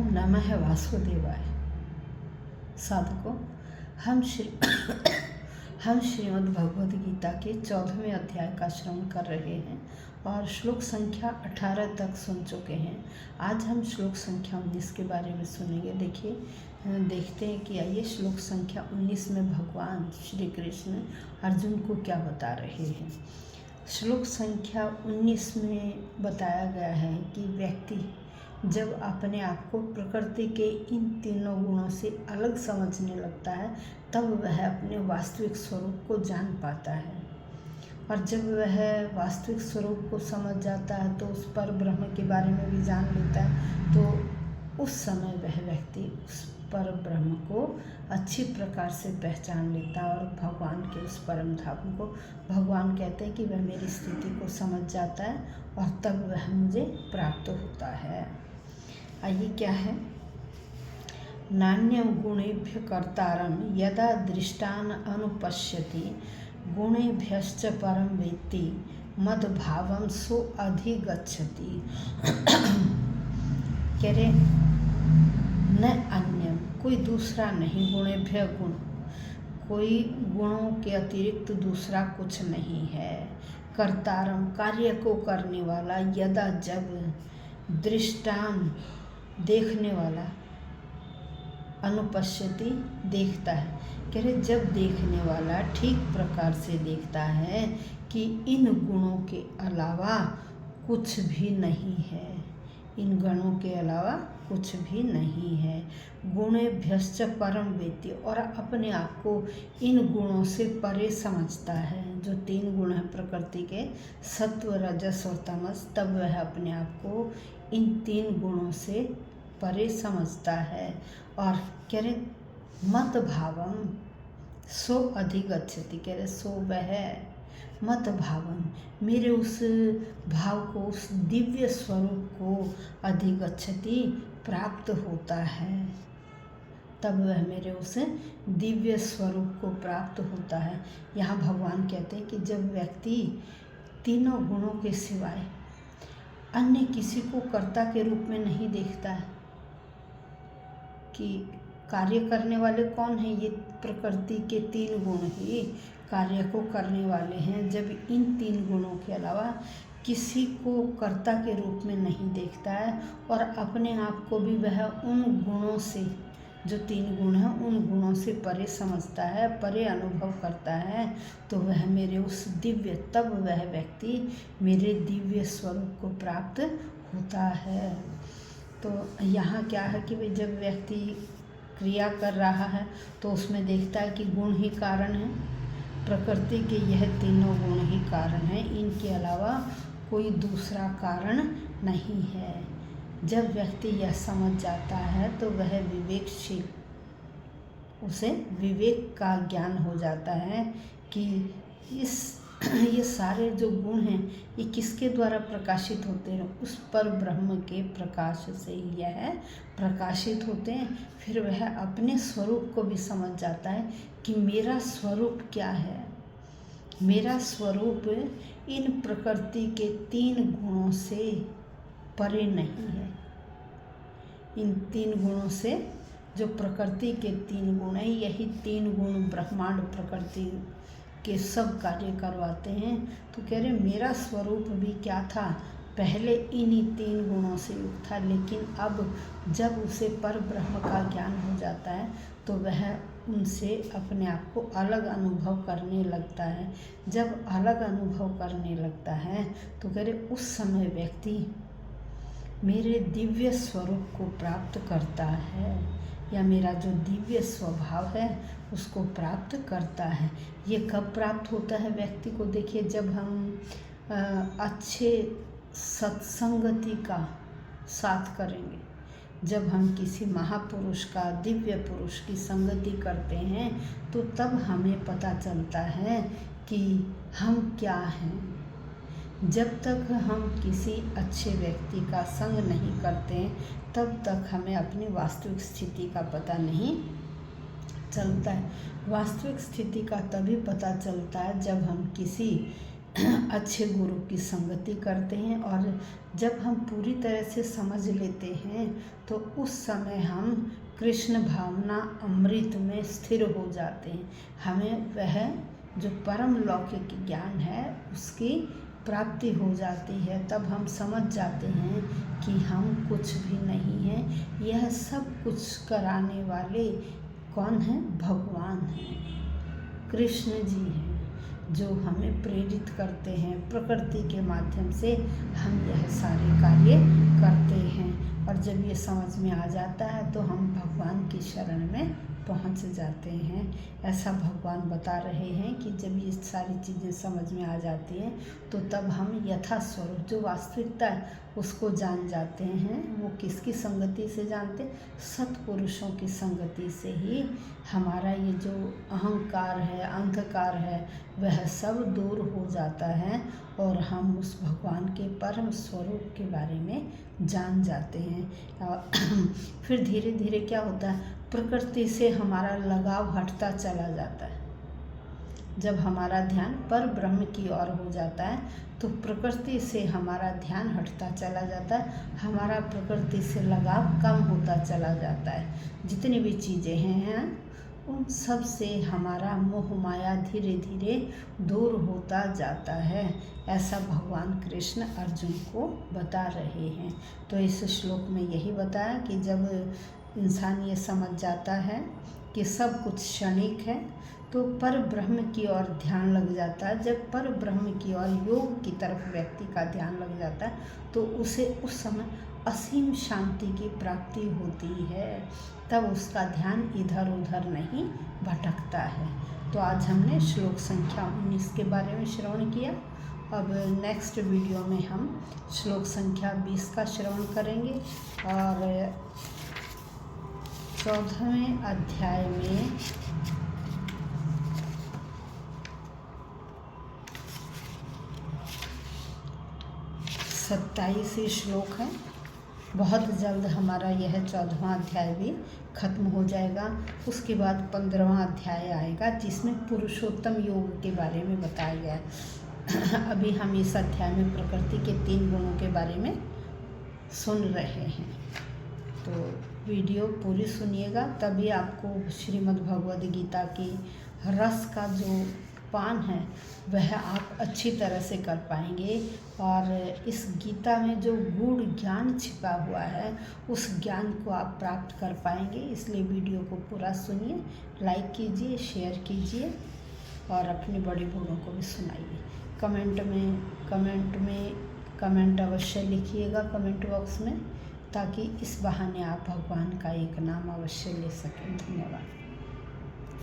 ओम नमः वासुदेवाय। साधकों, हम श्रीमद् भगवद गीता के 14वें अध्याय का श्रवण कर रहे हैं और श्लोक संख्या 18 तक सुन चुके हैं। आज हम श्लोक संख्या 19 के बारे में सुनेंगे। देखते हैं कि आइए श्लोक संख्या 19 में भगवान श्री कृष्ण अर्जुन को क्या बता रहे हैं। श्लोक संख्या 19 में बताया गया है कि व्यक्ति जब अपने आप को प्रकृति के इन तीनों गुणों से अलग समझने लगता है तब वह अपने वास्तविक स्वरूप को जान पाता है, और जब वह वास्तविक स्वरूप को समझ जाता है तो उस पर ब्रह्म के बारे में भी जान लेता है। तो उस समय वह व्यक्ति उस पर ब्रह्म को अच्छी प्रकार से पहचान लेता है और भगवान के उस परम धाम को भगवान कहते हैं कि वह मेरी स्थिति को समझ जाता है और तब वह मुझे प्राप्त होता है। आइए क्या है, नान्यम गुणेभ्य कर्तारम यदा दृष्टान अनुपश्यति गुणेभ्यश्च परम वेत्ति मद्भावम सो अधिगच्छति। कह रहे न अन्यम, कोई दूसरा नहीं, गुणेभ्य गुण, कोई गुणों के अतिरिक्त दूसरा कुछ नहीं है। कर्तारम, कार्य को करने वाला, यदा जब, दृष्टान देखने वाला, अनुपश्यति देखता है। कह रहे जब देखने वाला ठीक प्रकार से देखता है कि इन गुणों के अलावा कुछ भी नहीं है, इन गुणों के अलावा कुछ भी नहीं है। गुणेभ्यश्च परम वेत्ति, और अपने आप को इन गुणों से परे समझता है। जो तीन गुण हैं प्रकृति के, सत्व, रजस और तमस, तब वह अपने आप को इन तीन गुणों से परे समझता है। और कह रहे मत भावम सो अधिगच्छति, कह रहे सो वह मत भावम, मेरे उस भाव को, उस दिव्य स्वरूप को अधिगच्छति, प्राप्त होता है। तब वह मेरे उस दिव्य स्वरूप को प्राप्त होता है। यहाँ भगवान कहते हैं कि जब व्यक्ति तीनों गुणों के सिवाय अन्य किसी को कर्ता के रूप में नहीं देखता है कि कार्य करने वाले कौन हैं, ये प्रकृति के तीन गुण ही कार्य को करने वाले हैं। जब इन तीन गुणों के अलावा किसी को कर्ता के रूप में नहीं देखता है और अपने आप को भी वह उन गुणों से, जो तीन गुण हैं उन गुणों से परे समझता है, परे अनुभव करता है, तो वह मेरे उस दिव्य, तब वह व्यक्ति मेरे दिव्य स्वरूप को प्राप्त होता है। तो यहाँ क्या है कि भाई जब व्यक्ति क्रिया कर रहा है तो उसमें देखता है कि गुण ही कारण है, प्रकृति के यह तीनों गुण ही कारण हैं, इनके अलावा कोई दूसरा कारण नहीं है। जब व्यक्ति यह समझ जाता है तो वह विवेकशील, उसे विवेक का ज्ञान हो जाता है कि ये सारे जो गुण हैं ये किसके द्वारा प्रकाशित होते हैं, उस पर ब्रह्म के प्रकाश से ही यह प्रकाशित होते हैं। फिर वह अपने स्वरूप को भी समझ जाता है कि मेरा स्वरूप क्या है। मेरा स्वरूप इन प्रकृति के तीन गुणों से परे नहीं है। इन तीन गुणों से, जो प्रकृति के तीन गुण हैं, यही तीन गुण ब्रह्मांड प्रकृति के सब कार्य करवाते हैं। तो कह रहे मेरा स्वरूप भी क्या था, पहले इन्हीं तीन गुणों से युक्त था, लेकिन अब जब उसे पर ब्रह्म का ज्ञान हो जाता है तो वह उनसे अपने आप को अलग अनुभव करने लगता है। जब अलग अनुभव करने लगता है तो कह रहे उस समय व्यक्ति मेरे दिव्य स्वरूप को प्राप्त करता है, या मेरा जो दिव्य स्वभाव है उसको प्राप्त करता है। ये कब प्राप्त होता है व्यक्ति को, देखिए जब हम अच्छे सत्संगति का साथ करेंगे, जब हम किसी महापुरुष का, दिव्य पुरुष की संगति करते हैं तो तब हमें पता चलता है कि हम क्या हैं। जब तक हम किसी अच्छे व्यक्ति का संग नहीं करते तब तक हमें अपनी वास्तविक स्थिति का पता नहीं चलता है। वास्तविक स्थिति का तभी पता चलता है जब हम किसी अच्छे गुरु की संगति करते हैं, और जब हम पूरी तरह से समझ लेते हैं तो उस समय हम कृष्ण भावना अमृत में स्थिर हो जाते हैं। हमें वह जो परम लौकिक ज्ञान है उसकी प्राप्ति हो जाती है। तब हम समझ जाते हैं कि हम कुछ भी नहीं हैं, यह सब कुछ कराने वाले कौन हैं? भगवान हैं, कृष्ण जी हैं, जो हमें प्रेरित करते हैं। प्रकृति के माध्यम से हम यह सारे कार्य करते हैं, और जब ये समझ में आ जाता है तो हम भगवान की शरण में पहुंच जाते हैं। ऐसा भगवान बता रहे हैं कि जब ये सारी चीज़ें समझ में आ जाती हैं तो तब हम यथा स्वरूप जो वास्तविकता है उसको जान जाते हैं। वो किसकी संगति से जानते? सत्पुरुषों की संगति से ही हमारा ये जो अहंकार है, अंधकार है, वह सब दूर हो जाता है, और हम उस भगवान के परम स्वरूप के बारे में जान जाते हैं। फिर धीरे धीरे क्या होता है? प्रकृति से हमारा लगाव हटता चला जाता है। जब हमारा ध्यान पर ब्रह्म की ओर हो जाता है तो प्रकृति से हमारा ध्यान हटता चला जाता है, हमारा प्रकृति से लगाव कम होता चला जाता है। जितनी भी चीज़ें हैं उन सब से हमारा मोह माया धीरे धीरे दूर होता जाता है। ऐसा भगवान कृष्ण अर्जुन को बता रहे हैं। तो इस श्लोक में यही बताया कि जब इंसान ये समझ जाता है कि सब कुछ क्षणिक है तो पर ब्रह्म की ओर ध्यान लग जाता है। जब पर ब्रह्म की ओर योग की तरफ व्यक्ति का ध्यान लग जाता है तो उसे उस समय असीम शांति की प्राप्ति होती है। तब उसका ध्यान इधर उधर नहीं भटकता है। तो आज हमने श्लोक संख्या 19 के बारे में श्रवण किया। अब नेक्स्ट वीडियो में हम श्लोक संख्या 20 का श्रवण करेंगे, और 14वें अध्याय में 27 श्लोक है। बहुत जल्द हमारा यह 14वां अध्याय भी खत्म हो जाएगा। उसके बाद 15वां अध्याय आएगा जिसमें पुरुषोत्तम योग के बारे में बताया गया है। अभी हम इस अध्याय में प्रकृति के 3 गुणों के बारे में सुन रहे हैं। तो वीडियो पूरी सुनिएगा, तभी आपको श्रीमद् भगवद गीता की रस का जो पान है वह आप अच्छी तरह से कर पाएंगे, और इस गीता में जो गूढ़ ज्ञान छिपा हुआ है उस ज्ञान को आप प्राप्त कर पाएंगे। इसलिए वीडियो को पूरा सुनिए, लाइक कीजिए, शेयर कीजिए, और अपने बड़े बूढ़ों को भी सुनाइए। कमेंट अवश्य लिखिएगा कमेंट बॉक्स में, ताकि इस बहाने आप भगवान का एक नाम अवश्य ले सकें। धन्यवाद।